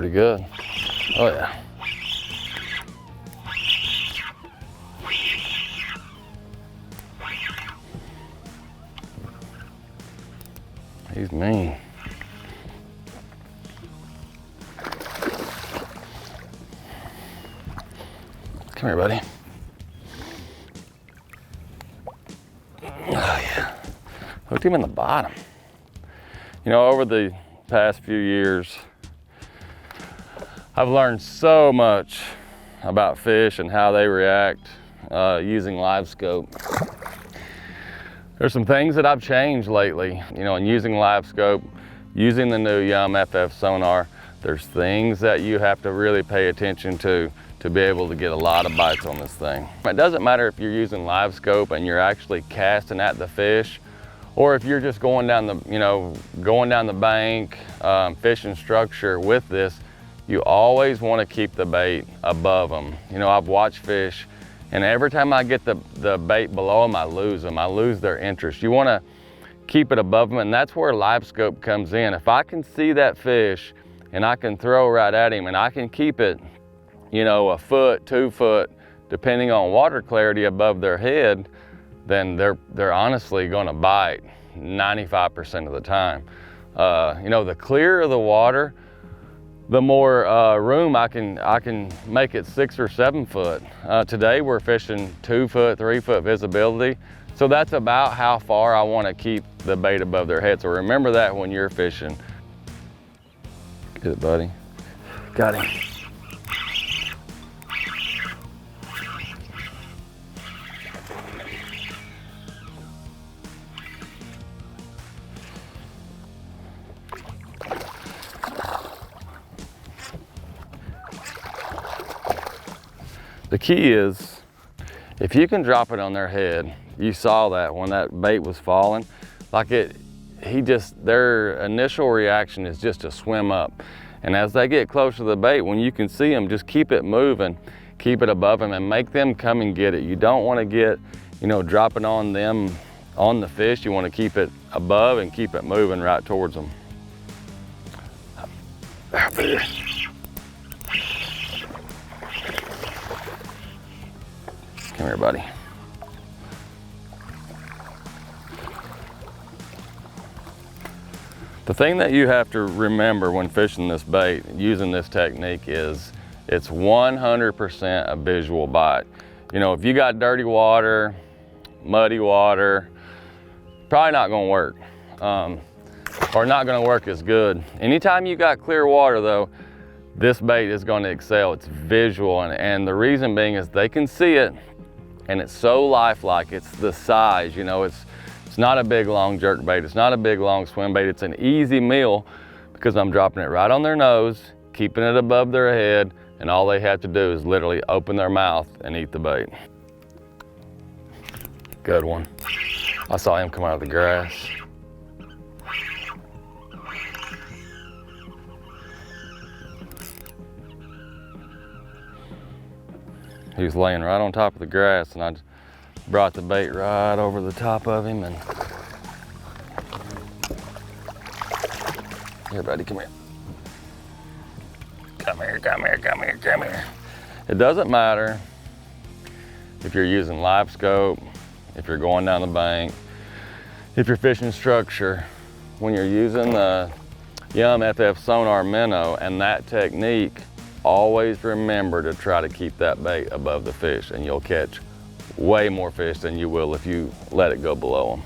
pretty good. Oh yeah. He's mean. Come here, buddy. Oh yeah. Hooked him in the bottom. You know, over the past few years, I've learned so much about fish and how they react using live scope. There's some things that I've changed lately, you know, in using live scope, using the new YUM FF Sonar. There's things that you have to really pay attention to be able to get a lot of bites on this thing. It doesn't matter if you're using live scope and you're actually casting at the fish, or if you're just going down the, going down the bank, fishing structure with this. You always want to keep the bait above them. You know, I've watched fish, and every time I get the bait below them, I lose them. I lose their interest. You want to keep it above them, and that's where live scope comes in. If I can see that fish and I can throw right at him and I can keep it, you know, a foot, 2 foot, depending on water clarity above their head, then they're honestly going to bite 95% of the time. You know, the clearer the water, the more room I can make it 6 or 7 foot. Today we're fishing 2 foot, 3 foot visibility. So that's about how far I want to keep the bait above their head. So remember that when you're fishing. Get it, buddy. Got him. The key is, if you can drop it on their head, you saw that when that bait was falling, like their initial reaction is just to swim up. And as they get closer to the bait, when you can see them, just keep it moving, keep it above them and make them come and get it. You don't want to get, you know, dropping on them, on the fish. You want to keep it above and keep it moving right towards them. Come here, buddy. The thing that you have to remember when fishing this bait, using this technique, is it's 100% a visual bite. You know, if you got dirty water, muddy water, probably not gonna work, or not gonna work as good. Anytime you got clear water though, this bait is gonna excel. It's visual, and the reason being is they can see it, and it's so lifelike. It's the size, you know, it's not a big long jerk bait. It's not a big long swim bait. It's an easy meal because I'm dropping it right on their nose, keeping it above their head, and all they have to do is literally open their mouth and eat the bait. Good one. I saw him come out of the grass. He was laying right on top of the grass, and I brought the bait right over the top of him. And here, buddy, come here. Come here, come here, come here, come here. It doesn't matter if you're using live scope, if you're going down the bank, if you're fishing structure. When you're using the YUM FF Sonar Minnow and that technique, always remember to try to keep that bait above the fish, and you'll catch way more fish than you will if you let it go below them.